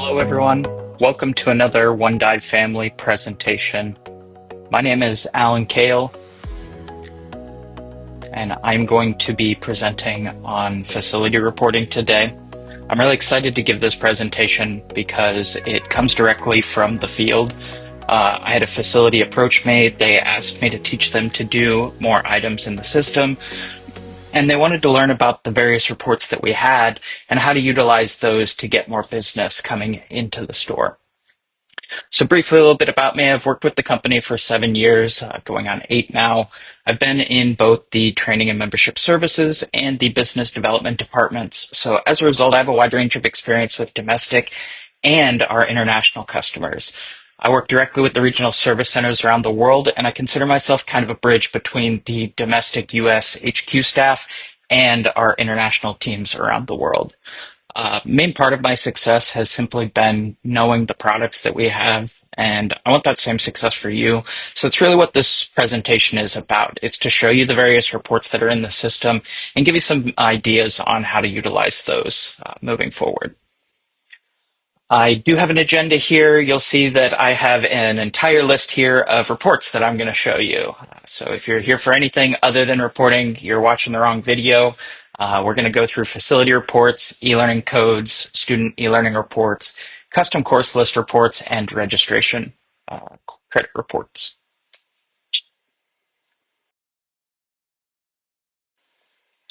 Hello everyone, welcome to another OneDive Family presentation. My name is Alan Kale, and I'm going to be presenting on facility reporting today. I'm really excited to give this presentation because it comes directly from the field. I had a facility approach me. They asked me to teach them to do more items in the system, and they wanted to learn about the various reports that we had and how to utilize those to get more business coming into the store. So briefly, a little bit about me. I've worked with the company for 7 years, going on 8 now. I've been in both the training and membership services and the business development departments. So as a result, I have a wide range of experience with domestic and our international customers. I work directly with the regional service centers around the world, and I consider myself kind of a bridge between the domestic US HQ staff and our international teams around the world. Main part of my success has simply been knowing the products that we have, and I want that same success for you. So it's really what this presentation is about. It's to show you the various reports that are in the system and give you some ideas on how to utilize those moving forward. I do have an agenda here. You'll see that I have an entire list here of reports that I'm going to show you. So if you're here for anything other than reporting, you're watching the wrong video. We're going to go through facility reports, e-learning codes, student e-learning reports, custom course list reports, and registration credit reports.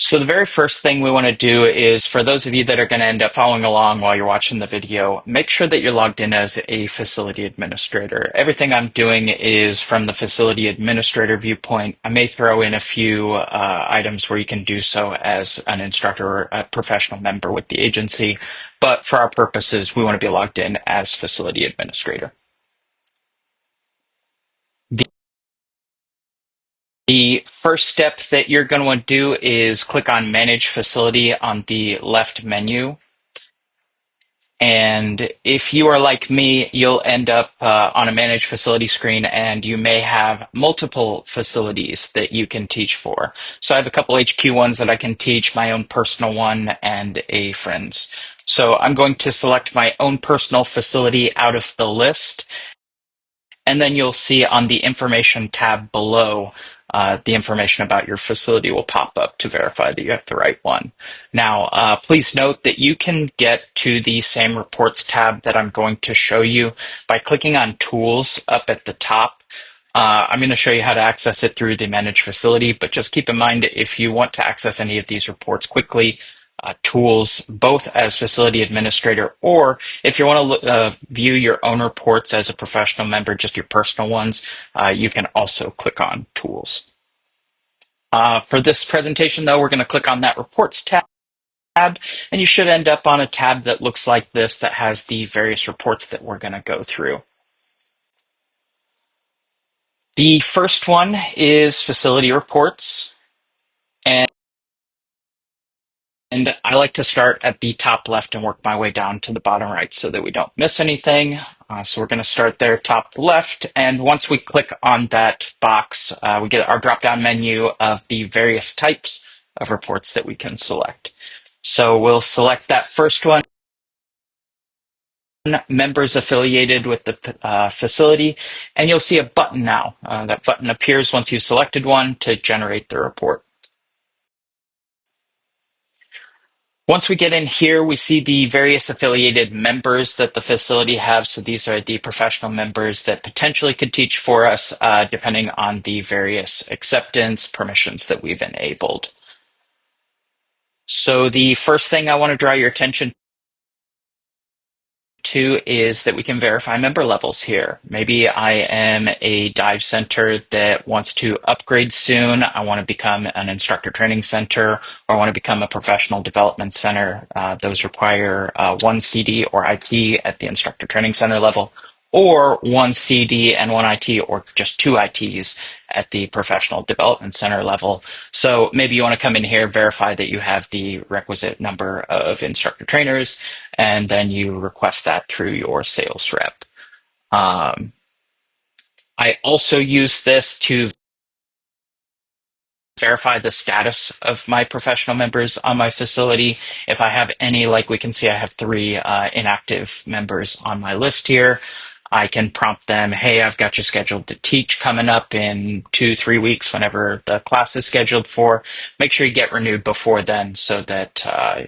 So the very first thing we want to do is, for those of you that are going to end up following along while you're watching the video, make sure that you're logged in as a facility administrator. Everything I'm doing is from the facility administrator viewpoint. I may throw in a few items where you can do so as an instructor or a professional member with the agency, but for our purposes, we want to be logged in as facility administrator. The first step that you're going to want to do is click on Manage Facility on the left menu. And if you are like me, you'll end up on a Manage Facility screen, and you may have multiple facilities that you can teach for. So I have a couple HQ ones that I can teach, my own personal one, and a friend's. So I'm going to select my own personal facility out of the list. And then you'll see on the information tab below, the information about your facility will pop up to verify that you have the right one. Now, please note that you can get to the same reports tab that I'm going to show you by clicking on Tools up at the top. I'm going to show you how to access it through the Manage Facility, but just keep in mind, if you want to access any of these reports quickly, tools, both as facility administrator, or if you want to view your own reports as a professional member, just your personal ones, you can also click on tools. For this presentation, though, we're going to click on that reports tab, and you should end up on a tab that looks like this that has the various reports that we're going to go through. The first one is facility reports. And I like to start at the top left and work my way down to the bottom right so that we don't miss anything. So we're going to start there, top left. And once we click on that box, we get our drop-down menu of the various types of reports that we can select. So we'll select that first one, members affiliated with the facility, and you'll see a button now. That button appears once you've selected one to generate the report. Once we get in here, we see the various affiliated members that the facility has. So these are the professional members that potentially could teach for us, depending on the various acceptance permissions that we've enabled. So the first thing I want to draw your attention to is that we can verify member levels here. Maybe I am a dive center that wants to upgrade soon. I want to become an instructor training center, or I want to become a professional development center. Those require one CD or IT at the instructor training center level, or one CD and one IT, or just two ITs at the professional development center level. So maybe you want to come in here, verify that you have the requisite number of instructor trainers, and then you request that through your sales rep. I also use this to verify the status of my professional members on my facility. If I have any, like we can see, I have three inactive members on my list here. I can prompt them, hey, I've got you scheduled to teach coming up in 2-3 weeks, whenever the class is scheduled for. Make sure you get renewed before then so that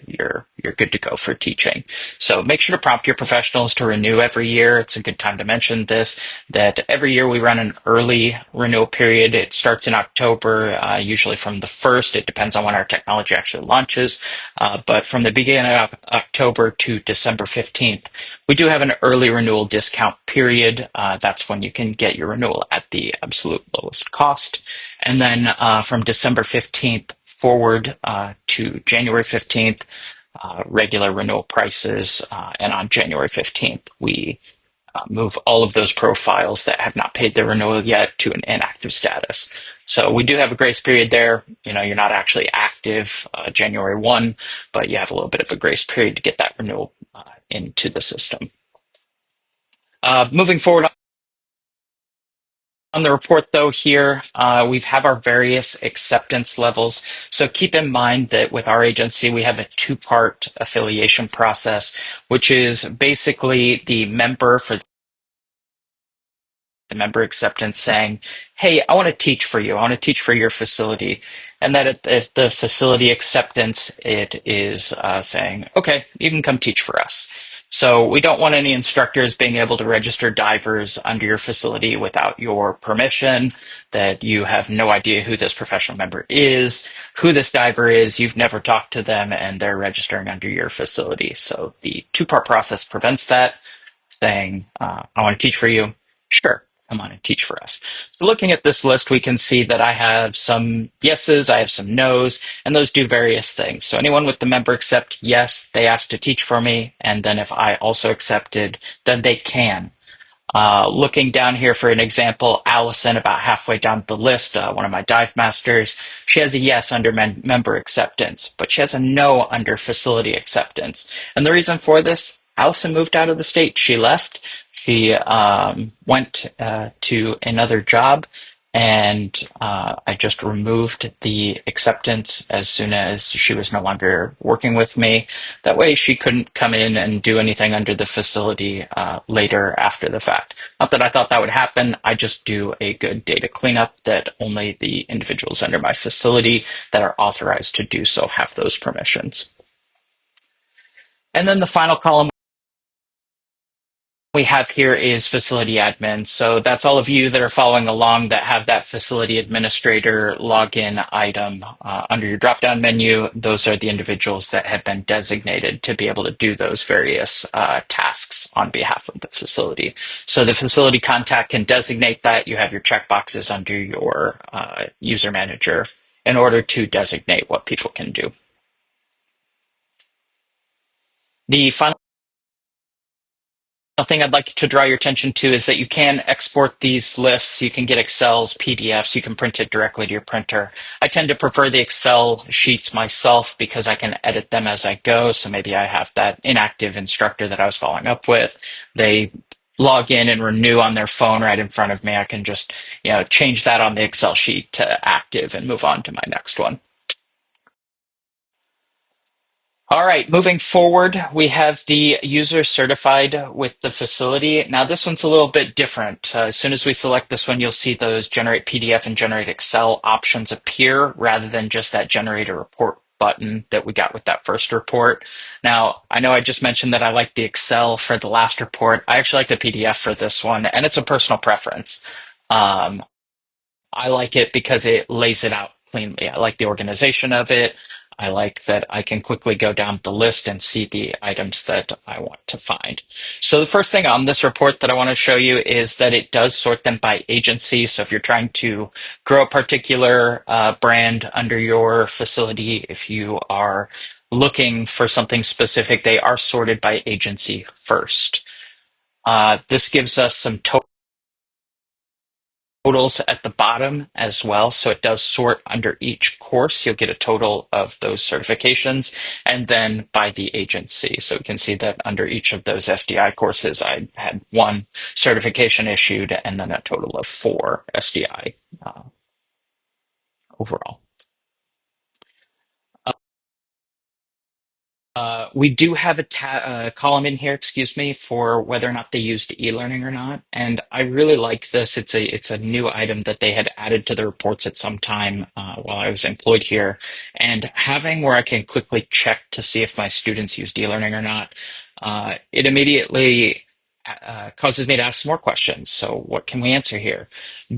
you're good to go for teaching. So make sure to prompt your professionals to renew every year. It's a good time to mention this, that every year we run an early renewal period. It starts in October, usually from the 1st. It depends on when our technology actually launches. But from the beginning of October to December 15th, we do have an early renewal discount period. That's when you can get your renewal at the absolute lowest cost. And then from December 15th forward to January 15th, regular renewal prices. And on January 15th, we move all of those profiles that have not paid their renewal yet to an inactive status. So we do have a grace period there. You know, you're not actually active January 1, but you have a little bit of a grace period to get that renewal into the system. Moving forward on the report, though, here we have our various acceptance levels. So keep in mind that with our agency, we have a two-part affiliation process, which is basically the member for the member acceptance saying, hey, I want to teach for you. I want to teach for your facility. And that if the facility acceptance, it is saying, okay, you can come teach for us. So we don't want any instructors being able to register divers under your facility without your permission, that you have no idea who this professional member is, who this diver is, you've never talked to them, and they're registering under your facility. So the two-part process prevents that, saying, I want to teach for you. Sure, come on and teach for us. So looking at this list, we can see that I have some yeses, I have some nos, and those do various things. So anyone with the member accept, yes, they asked to teach for me, and then if I also accepted, then they can. Looking down here for an example, Allison, about halfway down the list, one of my dive masters, she has a yes under member acceptance, but she has a no under facility acceptance. And the reason for this, Allison moved out of the state. She left. She went to another job, and I just removed the acceptance as soon as she was no longer working with me. That way she couldn't come in and do anything under the facility later after the fact. Not that I thought that would happen. I just do a good data cleanup that only the individuals under my facility that are authorized to do so have those permissions. And then the final column we have here is facility admin. So that's all of you that are following along that have that facility administrator login item under your drop-down menu. Those are the individuals that have been designated to be able to do those various tasks on behalf of the facility. So the facility contact can designate that. You have your checkboxes under your user manager in order to designate what people can do. The final thing I'd like to draw your attention to is that you can export these lists. You can get Excels, PDFs. You can print it directly to your printer. I tend to prefer the Excel sheets myself because I can edit them as I go. So maybe I have that inactive instructor that I was following up with. They log in and renew on their phone right in front of me. I can just, change that on the Excel sheet to active and move on to my next one. All right, moving forward, we have the user certified with the facility. Now, this one's a little bit different. As soon as we select this one, you'll see those generate PDF and generate Excel options appear rather than just that generate a report button that we got with that first report. Now, I know I just mentioned that I like the Excel for the last report. I actually like the PDF for this one, and it's a personal preference. I like it because it lays it out cleanly. I like the organization of it. I like that I can quickly go down the list and see the items that I want to find. So the first thing on this report that I want to show you is that it does sort them by agency. So if you're trying to grow a particular brand under your facility, if you are looking for something specific, they are sorted by agency first. This gives us some totals at the bottom as well. So it does sort under each course. You'll get a total of those certifications and then by the agency. So you can see that under each of those SDI courses, I had one certification issued and then a total of 4 SDI overall. We do have a column in here, excuse me, for whether or not they used e-learning or not. And I really like this. It's a new item that they had added to the reports at some time while I was employed here. And having where I can quickly check to see if my students used e-learning or not, it immediately causes me to ask more questions. So what can we answer here?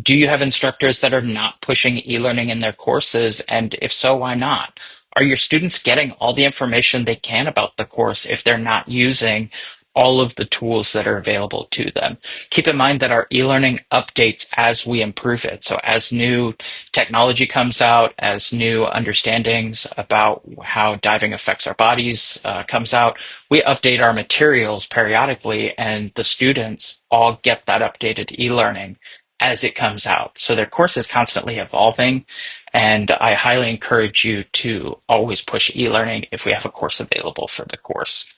Do you have instructors that are not pushing e-learning in their courses? And if so, why not? Are your students getting all the information they can about the course if they're not using all of the tools that are available to them? Keep in mind that our e-learning updates as we improve it. So as new technology comes out, as new understandings about how diving affects our bodies comes out, we update our materials periodically, and the students all get that updated e-learning as it comes out. So their course is constantly evolving, and I highly encourage you to always push e-learning if we have a course available for the course.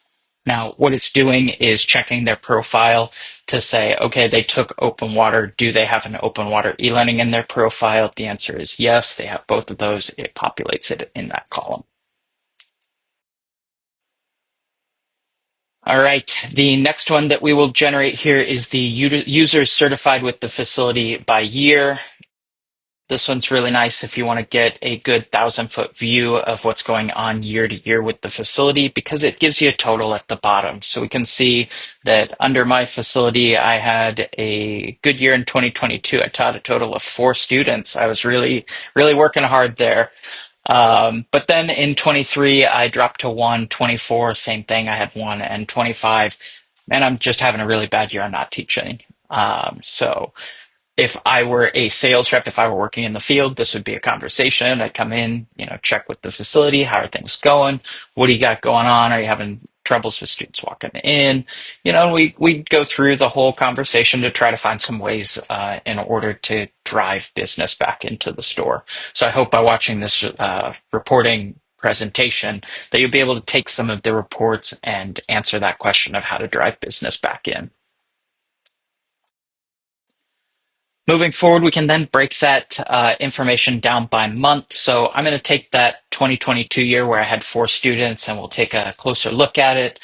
Now, what it's doing is checking their profile to say, okay, they took open water. Do they have an open water e-learning in their profile? The answer is yes, they have both of those. It populates it in that column. All right, the next one that we will generate here is the users certified with the facility by year. This one's really nice if you want to get a good 1,000-foot view of what's going on year to year with the facility, because it gives you a total at the bottom. So we can see that under my facility, I had a good year in 2022. I taught a total of 4 students. I was really, really working hard there. But then in 23, I dropped to 1, 24, same thing. I had 1, and 25, and I'm just having a really bad year. I'm not teaching. So if I were a sales rep, if I were working in the field, this would be a conversation. I'd come in, check with the facility. How are things going? What do you got going on? Are you having troubles with students walking in? We'd go through the whole conversation to try to find some ways in order to drive business back into the store. So I hope by watching this reporting presentation that you'll be able to take some of the reports and answer that question of how to drive business back in. Moving forward, we can then break that information down by month. So I'm going to take that 2022 year where I had 4 students, and we'll take a closer look at it.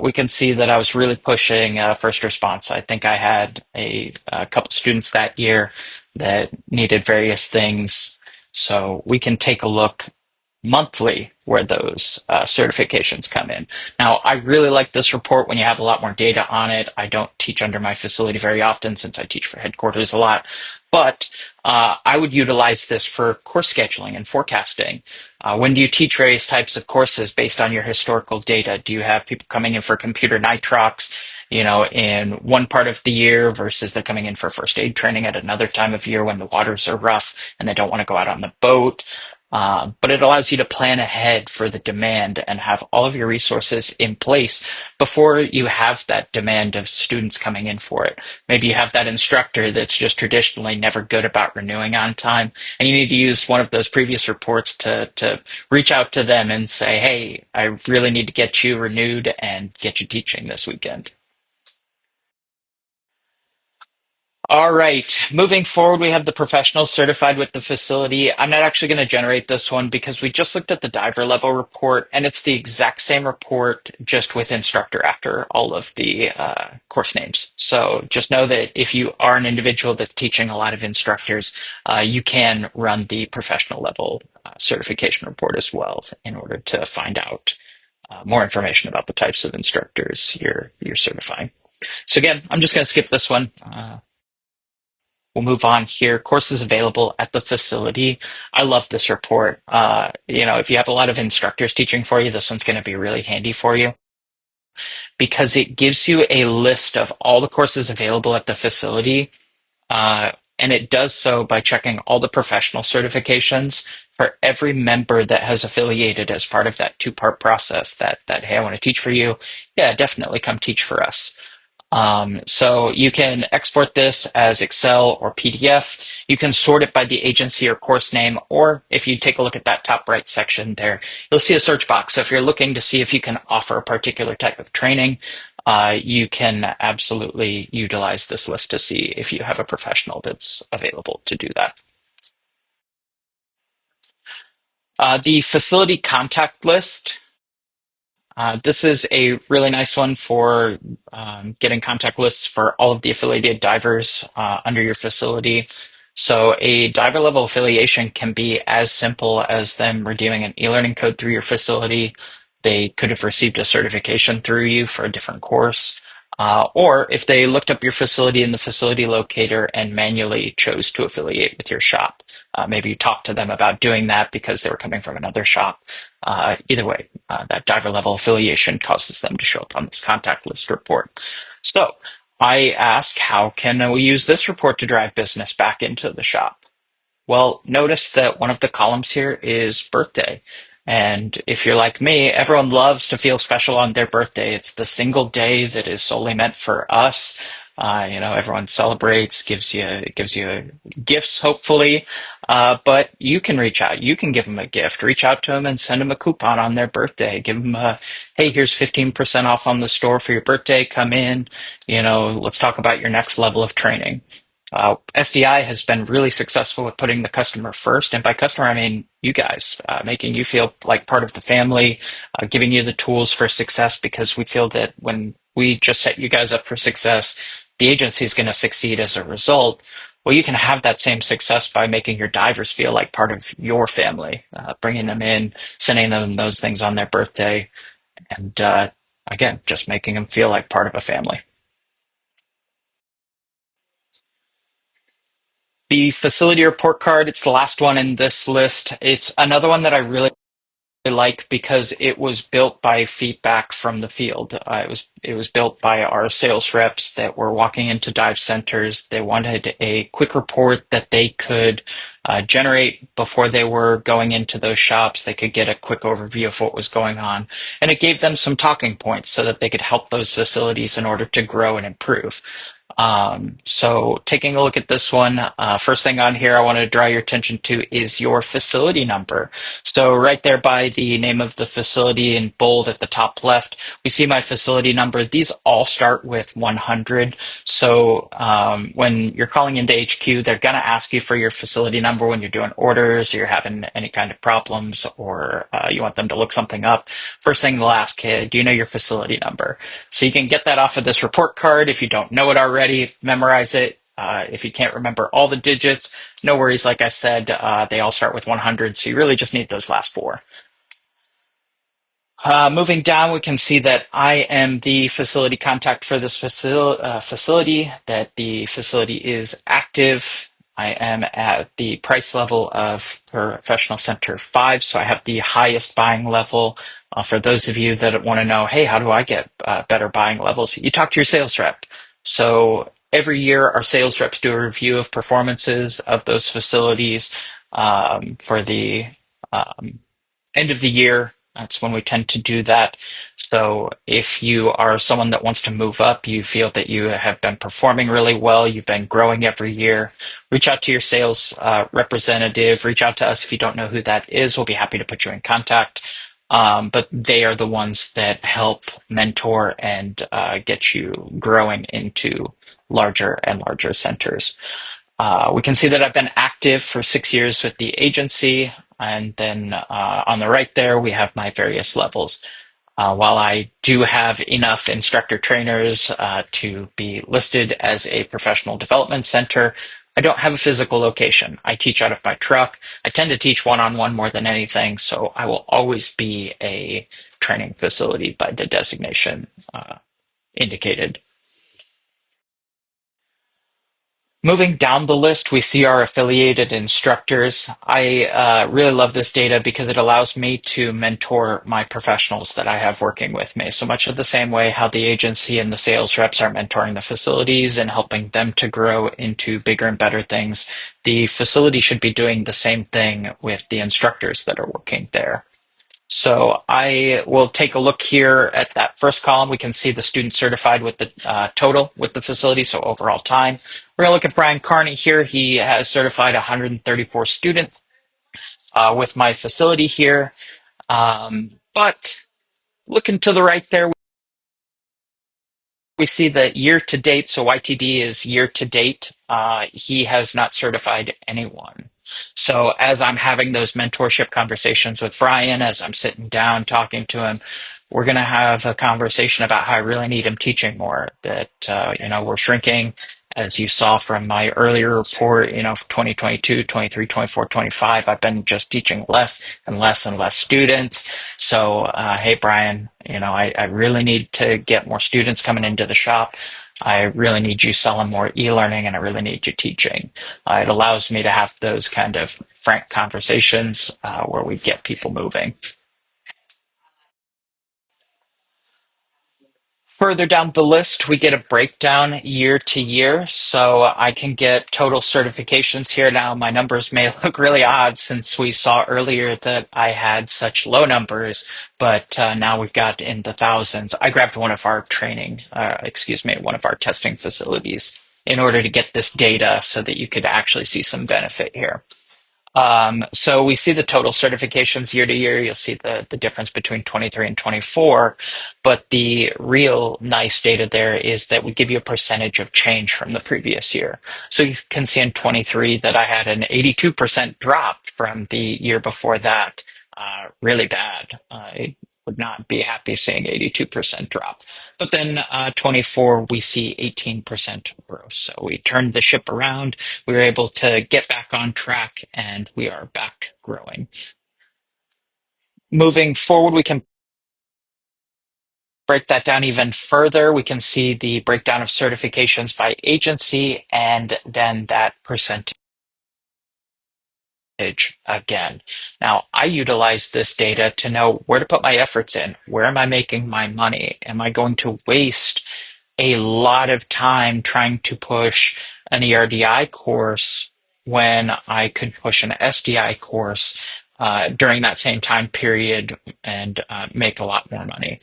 We can see that I was really pushing first response. I think I had a couple students that year that needed various things. So we can take a look monthly where those certifications come in. Now, I really like this report when you have a lot more data on it. I don't teach under my facility very often since I teach for headquarters a lot, but I would utilize this for course scheduling and forecasting. When do you teach various types of courses based on your historical data? Do you have people coming in for computer nitrox, in one part of the year versus they're coming in for first aid training at another time of year when the waters are rough and they don't want to go out on the boat? But it allows you to plan ahead for the demand and have all of your resources in place before you have that demand of students coming in for it. Maybe you have that instructor that's just traditionally never good about renewing on time, and you need to use one of those previous reports to reach out to them and say, hey, I really need to get you renewed and get you teaching this weekend. All right, moving forward, we have the professional certified with the facility. I'm not actually going to generate this one because we just looked at the diver level report, and it's the exact same report, just with instructor after all of the course names. So just know that if you are an individual that's teaching a lot of instructors, you can run the professional level certification report as well in order to find out more information about the types of instructors you're certifying. So again, I'm just going to skip this one. We'll move on here. Courses available at the facility. I love this report. If you have a lot of instructors teaching for you, this one's going to be really handy for you because it gives you a list of all the courses available at the facility. And it does so by checking all the professional certifications for every member that has affiliated as part of that 2-part process that, hey, I want to teach for you. Yeah, definitely come teach for us. So you can export this as Excel or PDF. You can sort it by the agency or course name, or if you take a look at that top right section there, you'll see a search box. So if you're looking to see if you can offer a particular type of training, you can absolutely utilize this list to see if you have a professional that's available to do that. The facility contact list This is a really nice one for getting contact lists for all of the affiliated divers under your facility. So a diver level affiliation can be as simple as them redeeming an e-learning code through your facility. They could have received a certification through you for a different course. Or if they looked up your facility in the facility locator and manually chose to affiliate with your shop. Maybe you talked to them about doing that because they were coming from another shop. Either way, that diver level affiliation causes them to show up on this contact list report. So I ask, how can we use this report to drive business back into the shop? Well, notice that one of the columns here is birthday. And if you're like me, everyone loves to feel special on their birthday. It's the single day that is solely meant for us. Everyone celebrates, gives you gifts, hopefully. But you can reach out. You can give them a gift. Reach out to them and send them a coupon on their birthday. Give them hey, here's 15% off on the store for your birthday. Come in. Let's talk about your next level of training. SDI has been really successful with putting the customer first. And by customer, I mean you guys, making you feel like part of the family, giving you the tools for success, because we feel that when we just set you guys up for success, the agency is going to succeed as a result. Well, you can have that same success by making your divers feel like part of your family, bringing them in, sending them those things on their birthday, and again, just making them feel like part of a family. The facility report card, it's the last one in this list. It's another one that I really like because it was built by feedback from the field. It was built by our sales reps that were walking into dive centers. They wanted a quick report that they could generate before they were going into those shops. They could get a quick overview of what was going on, and it gave them some talking points so that they could help those facilities in order to grow and improve. So taking a look at this one, first thing on here I want to draw your attention to is your facility number. So right there by the name of the facility in bold at the top left, we see my facility number. These all start with 100. So when you're calling into HQ, they're going to ask you for your facility number when you're doing orders, or you're having any kind of problems, or you want them to look something up. First thing they'll ask, hey, do you know your facility number? So you can get that off of this report card. If you don't know it already, memorize it. If you can't remember all the digits, no worries. Like I said, they all start with 100, so you really just need those last four. Moving down, we can see that I am the facility contact for this facility, that the facility is active. I am at the price level of Professional Center 5, so I have the highest buying level. For those of you that want to know, hey, how do I get better buying levels? You talk to your sales rep. So every year, our sales reps do a review of performances of those facilities for the end of the year. That's when we tend to do that. So if you are someone that wants to move up, you feel that you have been performing really well, you've been growing every year, reach out to your sales representative, reach out to us if you don't know who that is. We'll be happy to put you in contact. But they are the ones that help mentor and get you growing into larger and larger centers. We can see that I've been active for 6 years with the agency. And then on the right there, we have my various levels. While I do have enough instructor trainers to be listed as a professional development center, I don't have a physical location. I teach out of my truck. I tend to teach one-on-one more than anything, so I will always be a training facility by the designation indicated. Moving down the list, we see our affiliated instructors. I really love this data because it allows me to mentor my professionals that I have working with me. So much of the same way how the agency and the sales reps are mentoring the facilities and helping them to grow into bigger and better things, the facility should be doing the same thing with the instructors that are working there. So I will take a look here at that first column. We can see the student certified with the total with the facility, so overall time. We're going to look at Brian Carney here. He has certified 134 students with my facility here. But looking to the right there, we see that year to date, so YTD is year to date, he has not certified anyone. So as I'm having those mentorship conversations with Brian, as I'm sitting down talking to him, we're going to have a conversation about how I really need him teaching more. That we're shrinking, as you saw from my earlier report. 2022, 23, 24, 25. I've been just teaching less and less and less students. So, hey, Brian, I really need to get more students coming into the shop. I really need you selling more e-learning, and I really need you teaching. It allows me to have those kind of frank conversations where we get people moving. Further down the list, we get a breakdown year to year. So I can get total certifications here. Now, my numbers may look really odd since we saw earlier that I had such low numbers, but now we've got in the thousands. I grabbed one of our one of our testing facilities in order to get this data so that you could actually see some benefit here. So we see the total certifications year to year. You'll see the difference between 23 and 24. But the real nice data there is that we give you a percentage of change from the previous year. So you can see in 23 that I had an 82% drop from the year before that. Really bad. I would not be happy seeing 82% drop. But then 24, we see 18% growth. So we turned the ship around. We were able to get back on track, and we are back growing. Moving forward, we can break that down even further. We can see the breakdown of certifications by agency and then that percentage again. Now, I utilize this data to know where to put my efforts in. Where am I making my money? Am I going to waste a lot of time trying to push an ERDI course when I could push an SDI course during that same time period and make a lot more money?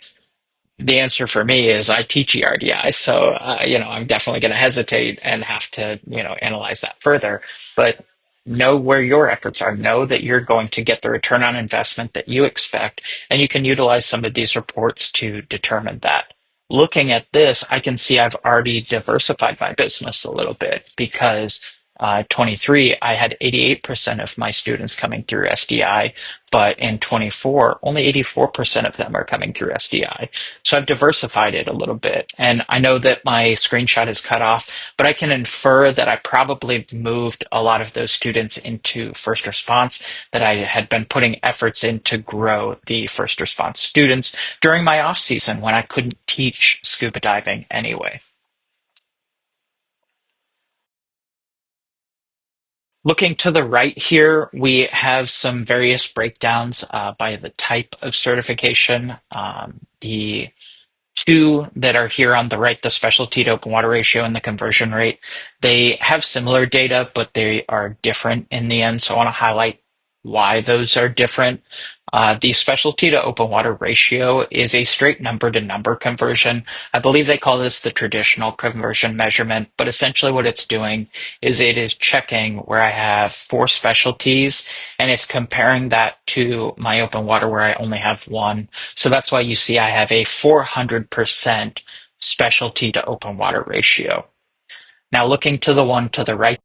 The answer for me is I teach ERDI, so I'm definitely going to hesitate and have to analyze that further. But know where your efforts are. Know that you're going to get the return on investment that you expect, and you can utilize some of these reports to determine that. Looking at this, I can see I've already diversified my business a little bit because 23, I had 88% of my students coming through SDI, but in 24, only 84% of them are coming through SDI. So I've diversified it a little bit. And I know that my screenshot is cut off, but I can infer that I probably moved a lot of those students into first response, that I had been putting efforts in to grow the first response students during my off season when I couldn't teach scuba diving anyway. Looking to the right here, we have some various breakdowns by the type of certification. The two that are here on the right, the specialty to open water ratio and the conversion rate, they have similar data, but they are different in the end. So I want to highlight why those are different. The specialty to open water ratio is a straight number to number conversion. I believe they call this the traditional conversion measurement, but essentially what it's doing is it is checking where I have four specialties and it's comparing that to my open water where I only have one. So that's why you see I have a 400% specialty to open water ratio. Now looking to the one to the right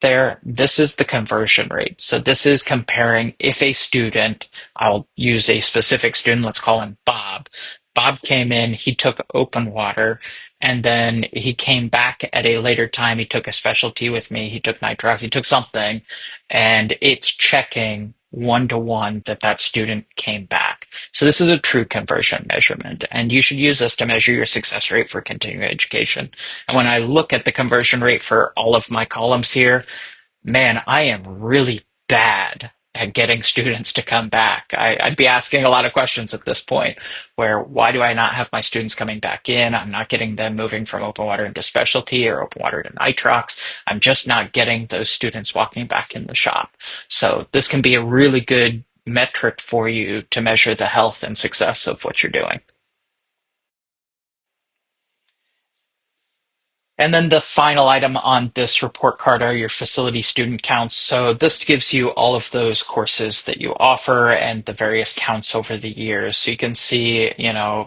there, this is the conversion rate. So this is comparing if a student, I'll use a specific student, let's call him Bob. Bob came in, he took open water, and then he came back at a later time. He took a specialty with me, he took nitrox, he took something, and it's checking one to one that that student came back. So this is a true conversion measurement, and you should use this to measure your success rate for continuing education. And when I look at the conversion rate for all of my columns here, man, I am really bad at getting students to come back. I'd be asking a lot of questions at this point where why do I not have my students coming back in? I'm not getting them moving from open water into specialty or open water to nitrox. I'm just not getting those students walking back in the shop. So this can be a really good metric for you to measure the health and success of what you're doing. And then the final item on this report card are your facility student counts. So this gives you all of those courses that you offer and the various counts over the years. So you can see,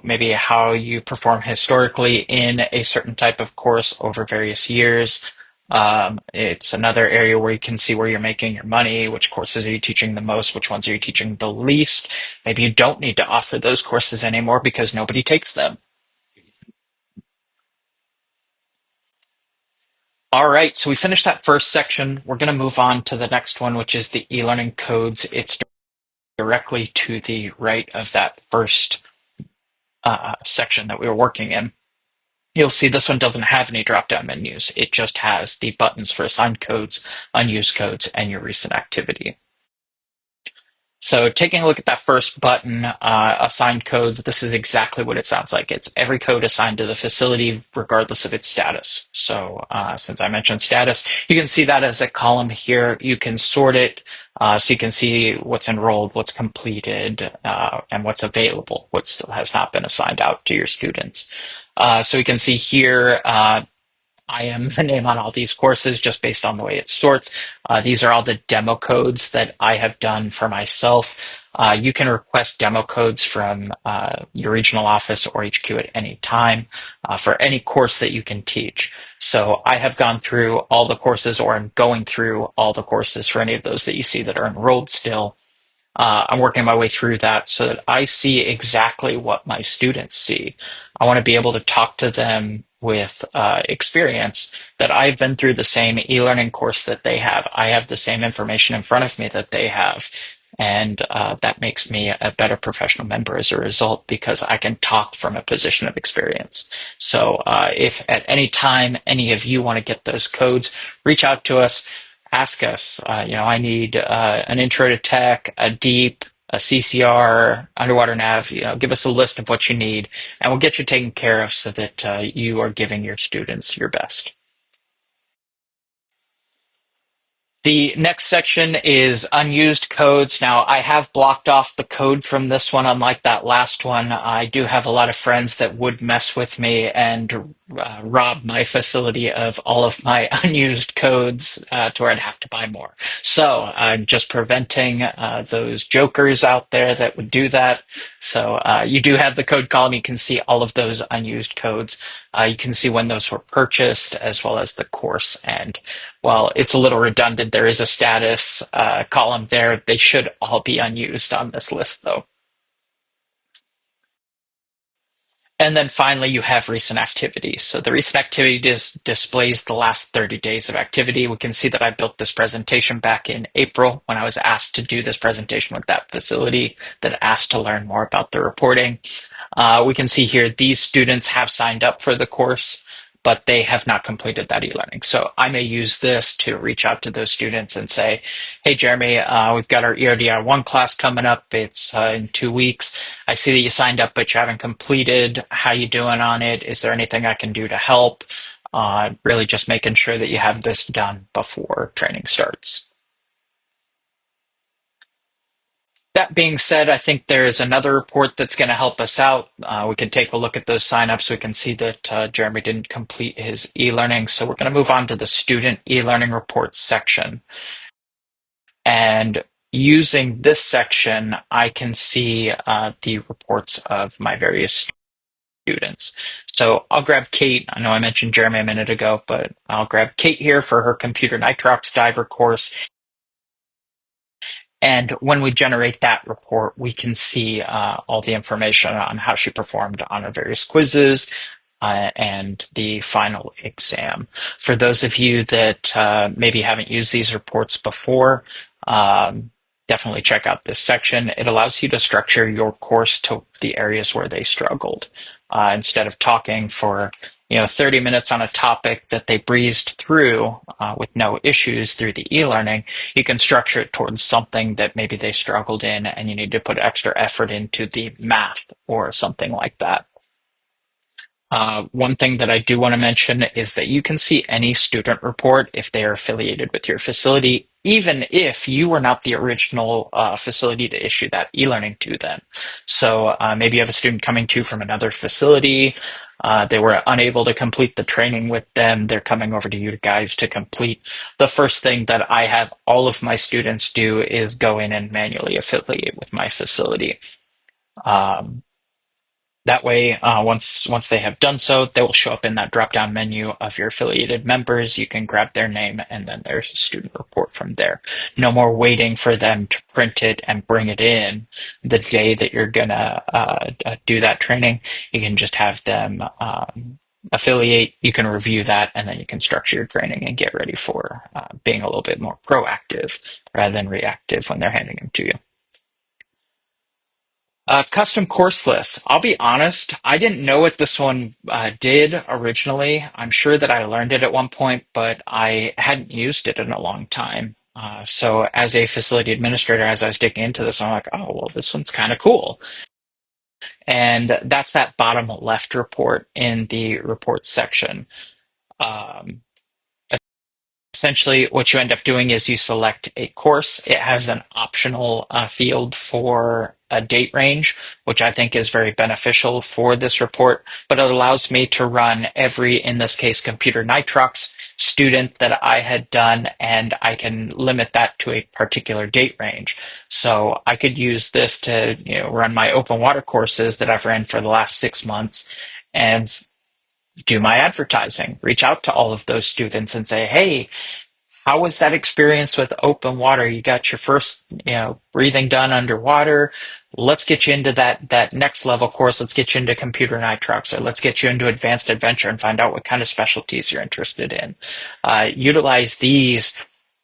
maybe how you perform historically in a certain type of course over various years. It's another area where you can see where you're making your money, which courses are you teaching the most, which ones are you teaching the least. Maybe you don't need to offer those courses anymore because nobody takes them. All right, so we finished that first section. We're going to move on to the next one, which is the e-learning codes. It's directly to the right of that first section that we were working in. You'll see this one doesn't have any drop-down menus. It just has the buttons for assigned codes, unused codes, and your recent activity. So taking a look at that first button, assigned codes, this is exactly what it sounds like. It's every code assigned to the facility, regardless of its status. So since I mentioned status, you can see that as a column here. You can sort it so you can see what's enrolled, what's completed, and what's available, what still has not been assigned out to your students. So we can see here, I am the name on all these courses just based on the way it sorts. These are all the demo codes that I have done for myself. You can request demo codes from your regional office or HQ at any time for any course that you can teach. So I have gone through all the courses, or I'm going through all the courses for any of those that you see that are enrolled still. I'm working my way through that so that I see exactly what my students see. I want to be able to talk to them with experience that I've been through the same e-learning course that they have. I have the same information in front of me that they have. And that makes me a better professional member as a result because I can talk from a position of experience. So if at any time any of you want to get those codes, reach out to us, ask us. I need an intro to tech, a deep, a CCR, underwater nav. Give us a list of what you need, and we'll get you taken care of so that you are giving your students your best. The next section is unused codes. Now, I have blocked off the code from this one, unlike that last one. I do have a lot of friends that would mess with me and rob my facility of all of my unused codes to where I'd have to buy more. So I'm just preventing those jokers out there that would do that. So you do have the code column. You can see all of those unused codes. You can see when those were purchased as well as the course. And while it's a little redundant, there is a status column there. They should all be unused on this list, though. And then finally, you have recent activities. So the recent activity displays the last 30 days of activity. We can see that I built this presentation back in April when I was asked to do this presentation with that facility that asked to learn more about the reporting. We can see here these students have signed up for the course, but they have not completed that e-learning. So I may use this to reach out to those students and say, hey, Jeremy, we've got our ERDI 1 class coming up. It's in 2 weeks. I see that you signed up, but you haven't completed. How you doing on it? Is there anything I can do to help? Really just making sure that you have this done before training starts. That being said, I think there's another report that's going to help us out. We can take a look at those signups. We can see that Jeremy didn't complete his e-learning. So we're going to move on to the student e-learning reports section. And using this section, I can see the reports of my various students. So I'll grab Kate. I know I mentioned Jeremy a minute ago, but I'll grab Kate here for her computer nitrox diver course. And when we generate that report, we can see all the information on how she performed on her various quizzes and the final exam. For those of you that maybe haven't used these reports before, definitely check out this section. It allows you to structure your course to the areas where they struggled. Instead of talking for 30 minutes on a topic that they breezed through with no issues through the e-learning, you can structure it towards something that maybe they struggled in and you need to put extra effort into the math or something like that. One thing that I do want to mention is that you can see any student report if they are affiliated with your facility, even if you were not the original facility to issue that e-learning to them. So maybe you have a student coming to from another facility. They were unable to complete the training with them. They're coming over to you guys to complete. The first thing that I have all of my students do is go in and manually affiliate with my facility. That way, once they have done so, they will show up in that drop-down menu of your affiliated members. You can grab their name, and then there's a student report from there. No more waiting for them to print it and bring it in the day that you're gonna do that training. You can just have them affiliate. You can review that, and then you can structure your training and get ready for being a little bit more proactive rather than reactive when they're handing them to you. Custom course lists. I'll be honest, I didn't know what this one did originally. I'm sure that I learned it at one point, but I hadn't used it in a long time. So as a facility administrator, as I was digging into this, I'm like, oh, well, this one's kind of cool. And that's that bottom left report in the reports section. Um, Essentially, what you end up doing is you select a course. It has an optional field for a date range, which I think is very beneficial for this report, but it allows me to run every, in this case, computer nitrox student that I had done, and I can limit that to a particular date range. So I could use this to, run my open water courses that I've ran for the last 6 months and do my advertising, reach out to all of those students and say, hey, how was that experience with open water? You got your first, breathing done underwater. Let's get you into that next level course. Let's get you into computer nitrox, or let's get you into advanced adventure and find out what kind of specialties you're interested in. Utilize these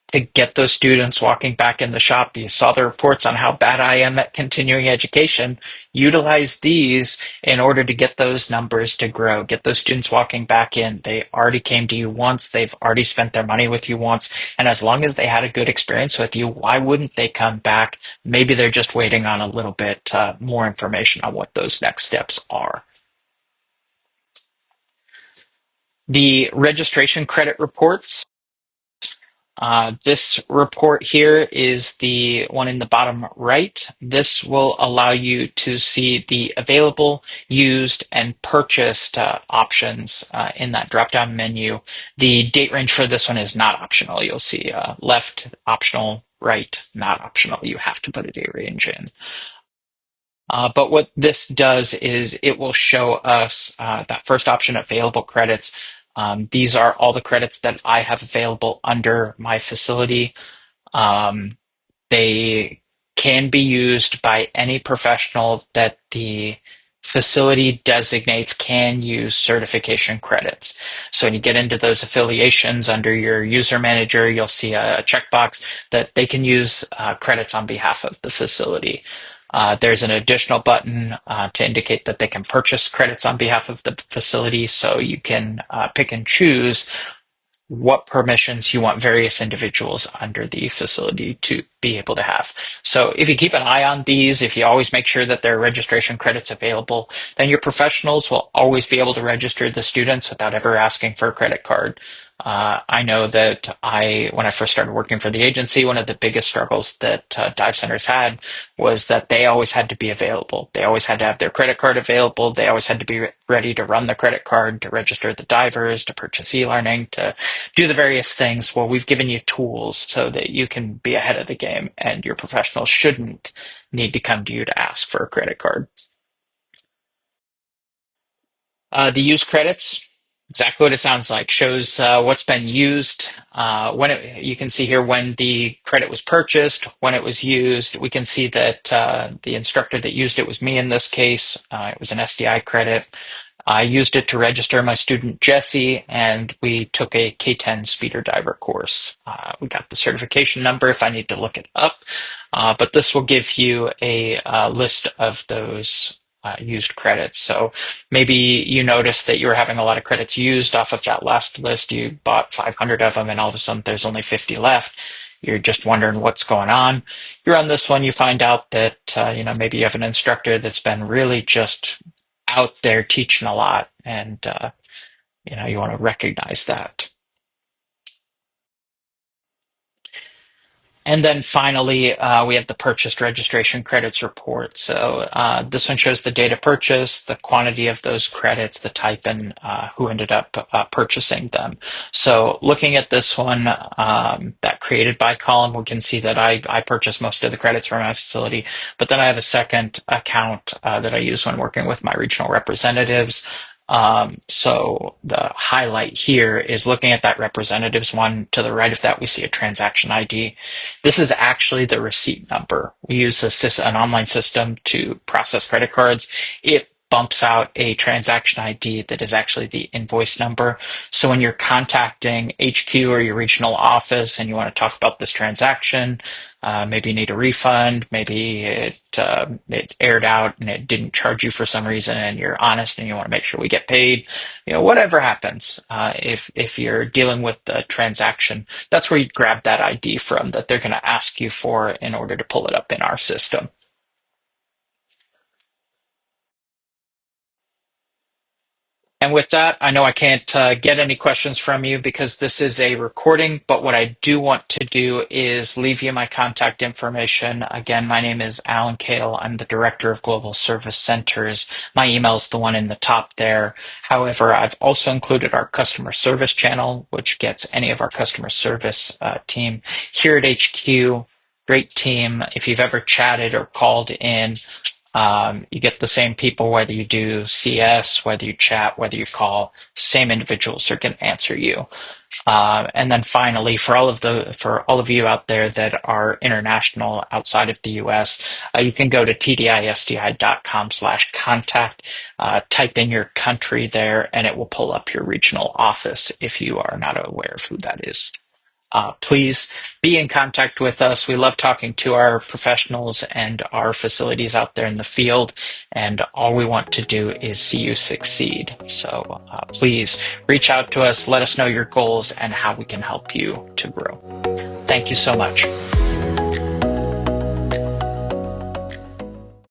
to get those students walking back in the shop. You saw the reports on how bad I am at continuing education. Utilize these in order to get those numbers to grow, get those students walking back in. They already came to you once, they've already spent their money with you once, and as long as they had a good experience with you, why wouldn't they come back? Maybe they're just waiting on a little bit more information on what those next steps are. The registration credit reports. This report here is the one in the bottom right. This will allow you to see the available, used, and purchased options in that drop-down menu. The date range for this one is not optional. You'll see left optional, right not optional. You have to put a date range in. But what this does is it will show us that first option, available credits. These are all the credits that I have available under my facility. Um, they can be used by any professional that the facility designates can use certification credits. So when you get into those affiliations under your user manager, you'll see a checkbox that they can use credits on behalf of the facility. There's an additional button to indicate that they can purchase credits on behalf of the facility, so you can pick and choose what permissions you want various individuals under the facility to be able to have. So if you keep an eye on these, if you always make sure that there are registration credits available, then your professionals will always be able to register the students without ever asking for a credit card. I know that when I first started working for the agency, one of the biggest struggles that dive centers had was that they always had to be available. They always had to have their credit card available. They always had to be ready to run the credit card, to register the divers, to purchase e-learning, to do the various things. Well, we've given you tools so that you can be ahead of the game, and your professionals shouldn't need to come to you to ask for a credit card. The use credits, exactly what it sounds like, shows what's been used. You can see here when the credit was purchased, when it was used. We can see that the instructor that used it was me in this case. It was an SDI credit. I used it to register my student Jesse, and we took a K-10 speeder diver course. We got the certification number if I need to look it up, but this will give you a list of those used credits. So maybe you noticed that you were having a lot of credits used off of that last list. You bought 500 of them, and all of a sudden there's only 50 left. You're just wondering what's going on. You're on this one, you find out that maybe you have an instructor that's been really just out there teaching a lot, and you want to recognize that. And then finally, we have the purchased registration credits report. So this one shows the data purchased, the quantity of those credits, the type, and who ended up purchasing them. So looking at this one, that created by column, we can see that I purchased most of the credits from my facility, but then I have a second account that I use when working with my regional representatives. So the highlight here is looking at that representatives one. To the right of that, we see a transaction ID. This is actually the receipt number. We use an online system to process credit cards. It bumps out a transaction ID that is actually the invoice number. So when you're contacting HQ or your regional office and you want to talk about this transaction, maybe you need a refund, maybe it's aired out and it didn't charge you for some reason, and you're honest and you want to make sure we get paid. Whatever happens, if you're dealing with the transaction, that's where you grab that ID from that they're going to ask you for in order to pull it up in our system. And with that, I know I can't get any questions from you because this is a recording, but what I do want to do is leave you my contact information. Again, my name is Alan Kale. I'm the Director of Global Service Centers. My email is the one in the top there. However, I've also included our customer service channel, which gets any of our customer service team here at HQ. Great team. If you've ever chatted or called in, you get the same people, whether you do CS, whether you chat, whether you call, same individuals are going to answer you. And then finally, for all of you out there that are international outside of the US, you can go to tdisdi.com/contact, type in your country there, and it will pull up your regional office if you are not aware of who that is. Please be in contact with us. We love talking to our professionals and our facilities out there in the field, and all we want to do is see you succeed. So please reach out to us, let us know your goals and how we can help you to grow. Thank you so much.